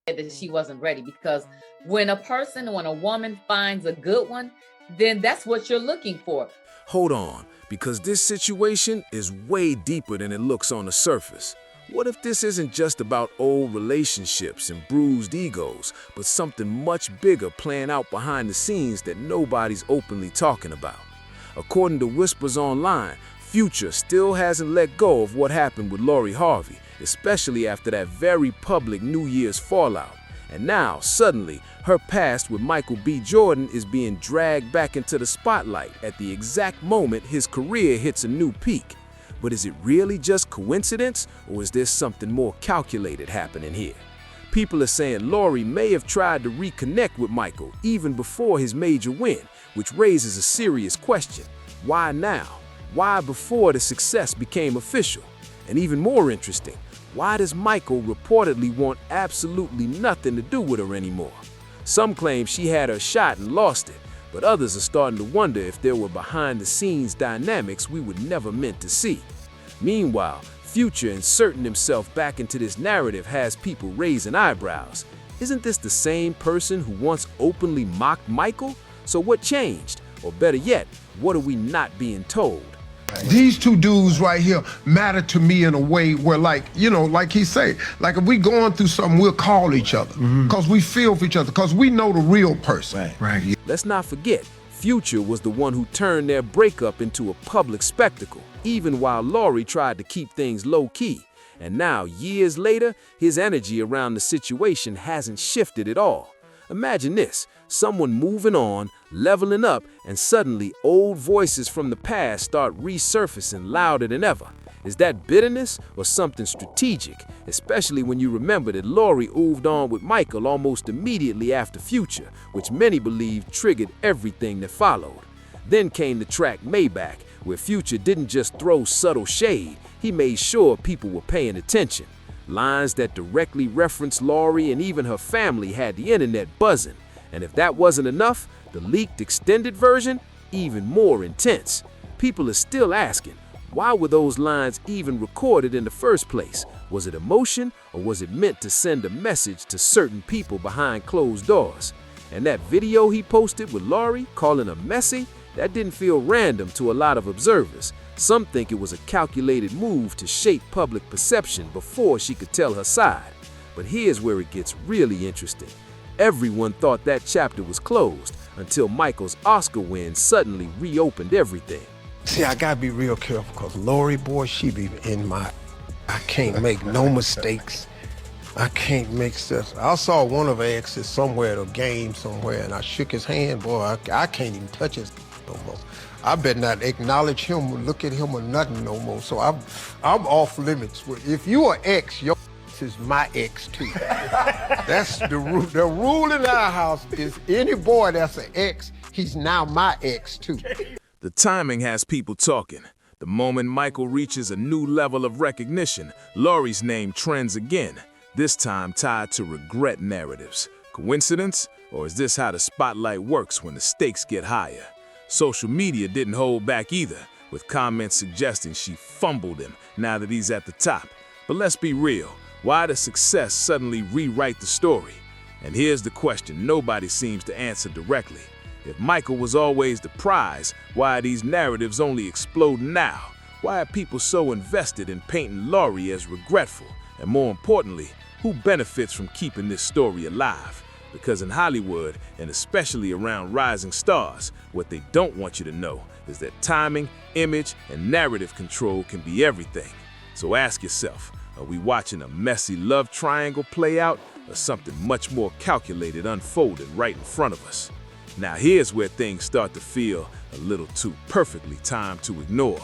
that she wasn't ready, because when a woman finds a good one, then that's what you're looking for. Hold on, because this situation is way deeper than it looks on the surface. What if this isn't just about old relationships and bruised egos, but something much bigger playing out behind the scenes that nobody's openly talking about? According to whispers online, Future still hasn't let go of what happened with Lori Harvey, especially after that very public New Year's fallout. And now, suddenly, her past with Michael B. Jordan is being dragged back into the spotlight at the exact moment his career hits a new peak. But is it really just coincidence, or is there something more calculated happening here? People are saying Lori may have tried to reconnect with Michael even before his major win, which raises a serious question. Why now? Why before the success became official? And even more interesting, why does Michael reportedly want absolutely nothing to do with her anymore? Some claim she had her shot and lost it, but others are starting to wonder if there were behind-the-scenes dynamics we were never meant to see. Meanwhile, Future inserting himself back into this narrative has people raising eyebrows. Isn't this the same person who once openly mocked Michael? So what changed? Or better yet, what are we not being told? These two dudes right here matter to me in a way where, like he say, like if we going through something, we'll call each other because we feel for each other, because we know the real person. Right. Let's not forget, Future was the one who turned their breakup into a public spectacle, even while Lori tried to keep things low-key. And now, years later, his energy around the situation hasn't shifted at all. Imagine this, someone moving on, leveling up, and suddenly old voices from the past start resurfacing louder than ever. Is that bitterness or something strategic, especially when you remember that Lori moved on with Michael almost immediately after Future, which many believe triggered everything that followed. Then came the track Maybach, where Future didn't just throw subtle shade, he made sure people were paying attention. Lines that directly referenced Lori and even her family had the internet buzzing. And if that wasn't enough, the leaked extended version, even more intense. People are still asking, why were those lines even recorded in the first place? Was it emotion, or was it meant to send a message to certain people behind closed doors? And that video he posted with Lori, calling her messy, that didn't feel random to a lot of observers. Some think it was a calculated move to shape public perception before she could tell her side. But here's where it gets really interesting. Everyone thought that chapter was closed until Michael's Oscar win suddenly reopened everything. See, I gotta be real careful, because Lori, boy, she be in my... I can't make no mistakes. I can't make stuff. I saw one of her exes somewhere at a game somewhere, and I shook his hand. Boy, I can't even touch his no more. I better not acknowledge him or look at him or nothing no more. So I'm off limits. If you are ex, your is my ex too. That's the rule. The rule in our house is any boy that's an ex, he's now my ex too. The timing has people talking. The moment Michael reaches a new level of recognition, Lori's name trends again, this time tied to regret narratives. Coincidence? Or is this how the spotlight works when the stakes get higher? Social media didn't hold back either, with comments suggesting she fumbled him now that he's at the top. But let's be real, why does success suddenly rewrite the story? And here's the question nobody seems to answer directly. If Michael was always the prize, why are these narratives only exploding now? Why are people so invested in painting Lori as regretful? And more importantly, who benefits from keeping this story alive? Because in Hollywood, and especially around rising stars, what they don't want you to know is that timing, image, and narrative control can be everything. So ask yourself, are we watching a messy love triangle play out, or something much more calculated unfolding right in front of us? Now here's where things start to feel a little too perfectly timed to ignore.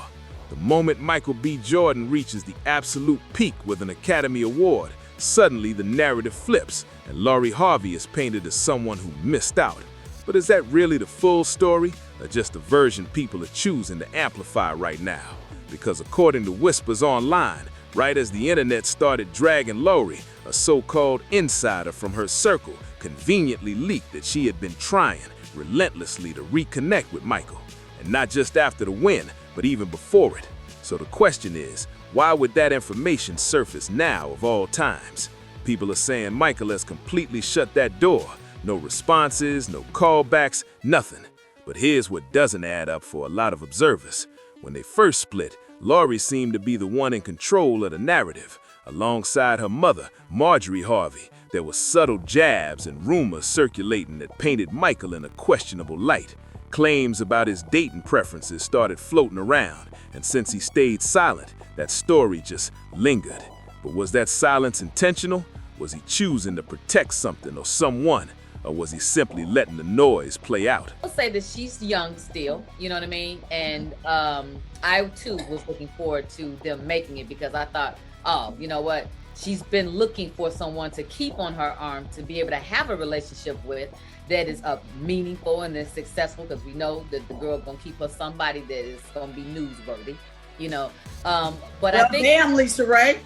The moment Michael B. Jordan reaches the absolute peak with an Academy Award, suddenly the narrative flips, and Lori Harvey is painted as someone who missed out. But is that really the full story, or just the version people are choosing to amplify right now? Because according to whispers online, right as the internet started dragging Lori, a so-called insider from her circle conveniently leaked that she had been trying relentlessly to reconnect with Michael. And not just after the win, but even before it. So the question is, why would that information surface now of all times? People are saying Michael has completely shut that door. No responses, no callbacks, nothing. But here's what doesn't add up for a lot of observers. When they first split, Lori seemed to be the one in control of the narrative. Alongside her mother, Lori Harvey, there were subtle jabs and rumors circulating that painted Michael in a questionable light. Claims about his dating preferences started floating around, and since he stayed silent, that story just lingered. But was that silence intentional? Was he choosing to protect something or someone? Or was he simply letting the noise play out? I'll say that she's young still, you know what I mean? And I too was looking forward to them making it, because I thought, oh, you know what? She's been looking for someone to keep on her arm, to be able to have a relationship with that is meaningful and is successful, because we know that the girl gonna keep her somebody that is gonna be newsworthy, you know. But well, I think, damn, Lisa, right?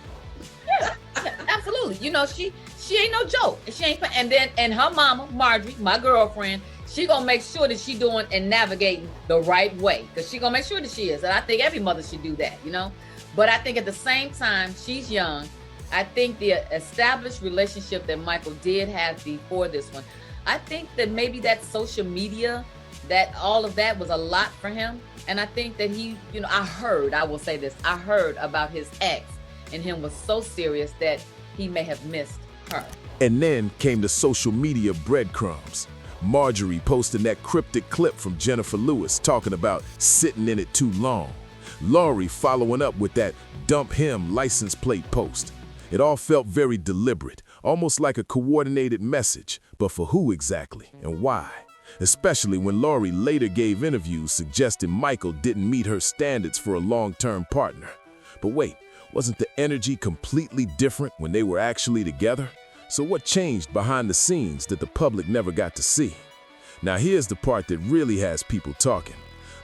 Yeah, absolutely. You know, she ain't no joke. She ain't. And her mama, Marjorie, my girlfriend, she gonna make sure that she doing and navigating the right way, because she gonna make sure that she is. And I think every mother should do that, you know. But I think at the same time, she's young. I think the established relationship that Michael did have before this one, I think that maybe that social media, that all of that was a lot for him. And I think that he, you know, I will say this, I heard about his ex, and him was so serious that he may have missed her. And then came the social media breadcrumbs. Marjorie posting that cryptic clip from Jennifer Lewis talking about sitting in it too long. Lori following up with that dump him license plate post. It all felt very deliberate, almost like a coordinated message, but for who exactly and why? Especially when Lori later gave interviews suggesting Michael didn't meet her standards for a long-term partner. But wait, wasn't the energy completely different when they were actually together? So what changed behind the scenes that the public never got to see? Now here's the part that really has people talking.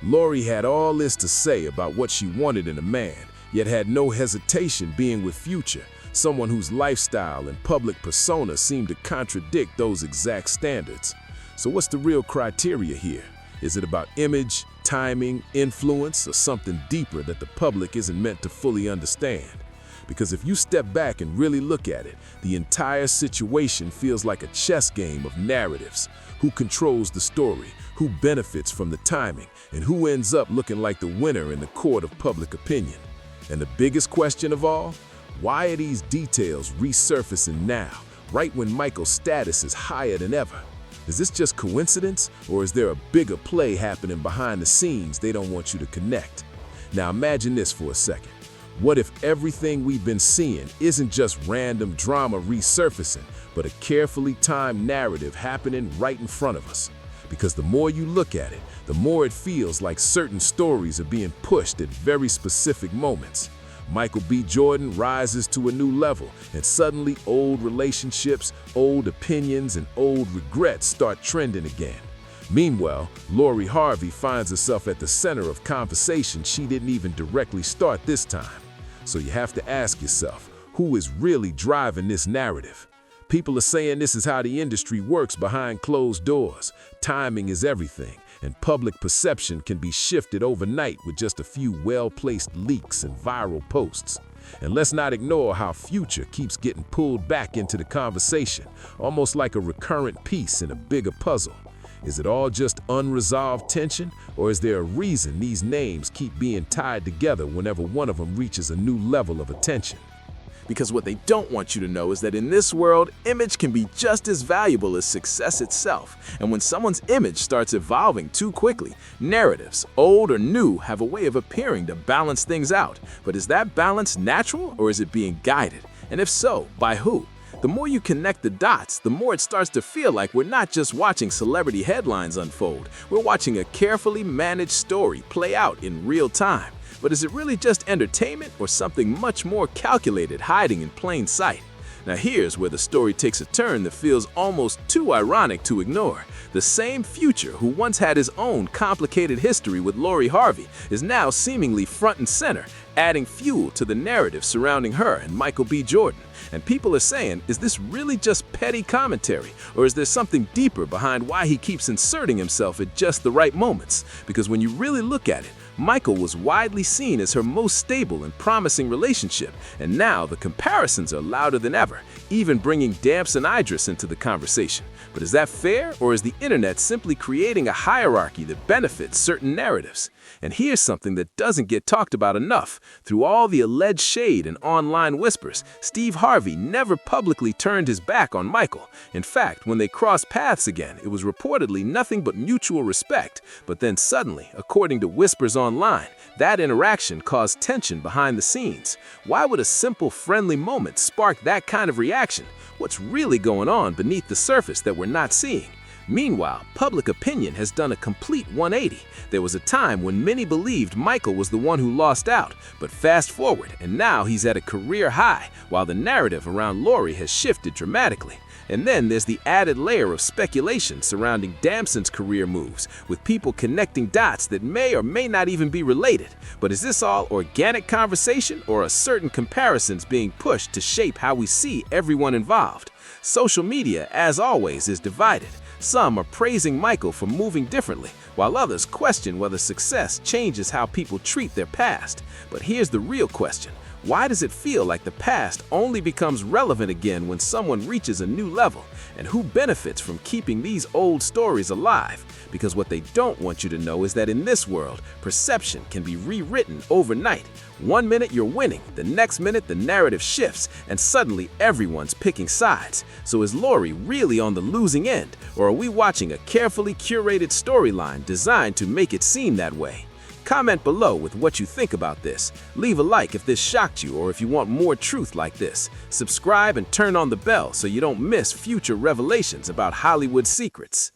Lori had all this to say about what she wanted in a man, yet had no hesitation being with Future, someone whose lifestyle and public persona seemed to contradict those exact standards. So what's the real criteria here? Is it about image, timing, influence, or something deeper that the public isn't meant to fully understand? Because if you step back and really look at it, the entire situation feels like a chess game of narratives. Who controls the story? Who benefits from the timing? And who ends up looking like the winner in the court of public opinion? And the biggest question of all? Why are these details resurfacing now, right when Michael's status is higher than ever? Is this just coincidence, or is there a bigger play happening behind the scenes they don't want you to connect? Now imagine this for a second. What if everything we've been seeing isn't just random drama resurfacing, but a carefully timed narrative happening right in front of us? Because the more you look at it, the more it feels like certain stories are being pushed at very specific moments. Michael B. Jordan rises to a new level, and suddenly old relationships, old opinions, and old regrets start trending again. Meanwhile, Lori Harvey finds herself at the center of conversation she didn't even directly start this time. So you have to ask yourself, who is really driving this narrative? People are saying this is how the industry works behind closed doors. Timing is everything, and public perception can be shifted overnight with just a few well-placed leaks and viral posts. And let's not ignore how Future keeps getting pulled back into the conversation, almost like a recurrent piece in a bigger puzzle. Is it all just unresolved tension, or is there a reason these names keep being tied together whenever one of them reaches a new level of attention? Because what they don't want you to know is that in this world, image can be just as valuable as success itself. And when someone's image starts evolving too quickly, narratives, old or new, have a way of appearing to balance things out. But is that balance natural, or is it being guided? And if so, by who? The more you connect the dots, the more it starts to feel like we're not just watching celebrity headlines unfold. We're watching a carefully managed story play out in real time. But is it really just entertainment, or something much more calculated hiding in plain sight? Now here's where the story takes a turn that feels almost too ironic to ignore. The same Future who once had his own complicated history with Lori Harvey is now seemingly front and center, adding fuel to the narrative surrounding her and Michael B. Jordan. And people are saying, is this really just petty commentary, or is there something deeper behind why he keeps inserting himself at just the right moments? Because when you really look at it, Michael was widely seen as her most stable and promising relationship, and now the comparisons are louder than ever. even bringing Damson Idris into the conversation. But is that fair, or is the internet simply creating a hierarchy that benefits certain narratives? And here's something that doesn't get talked about enough. Through all the alleged shade and online whispers, Steve Harvey never publicly turned his back on Michael. In fact, when they crossed paths again, it was reportedly nothing but mutual respect. But then suddenly, according to whispers online, that interaction caused tension behind the scenes. Why would a simple, friendly moment spark that kind of reaction? What's really going on beneath the surface that we're not seeing? Meanwhile, public opinion has done a complete 180. There was a time when many believed Michael was the one who lost out, but fast forward, and now he's at a career high, while the narrative around Lori has shifted dramatically. And then there's the added layer of speculation surrounding Damson's career moves, with people connecting dots that may or may not even be related. But is this all organic conversation, or are certain comparisons being pushed to shape how we see everyone involved? Social media, as always, is divided. Some are praising Michael for moving differently, while others question whether success changes how people treat their past. But here's the real question. Why does it feel like the past only becomes relevant again when someone reaches a new level? And who benefits from keeping these old stories alive? Because what they don't want you to know is that in this world, perception can be rewritten overnight. One minute you're winning, the next minute the narrative shifts, and suddenly everyone's picking sides. So is Lori really on the losing end, or are we watching a carefully curated storyline designed to make it seem that way? Comment below with what you think about this. Leave a like if this shocked you or if you want more truth like this. Subscribe and turn on the bell so you don't miss future revelations about Hollywood secrets.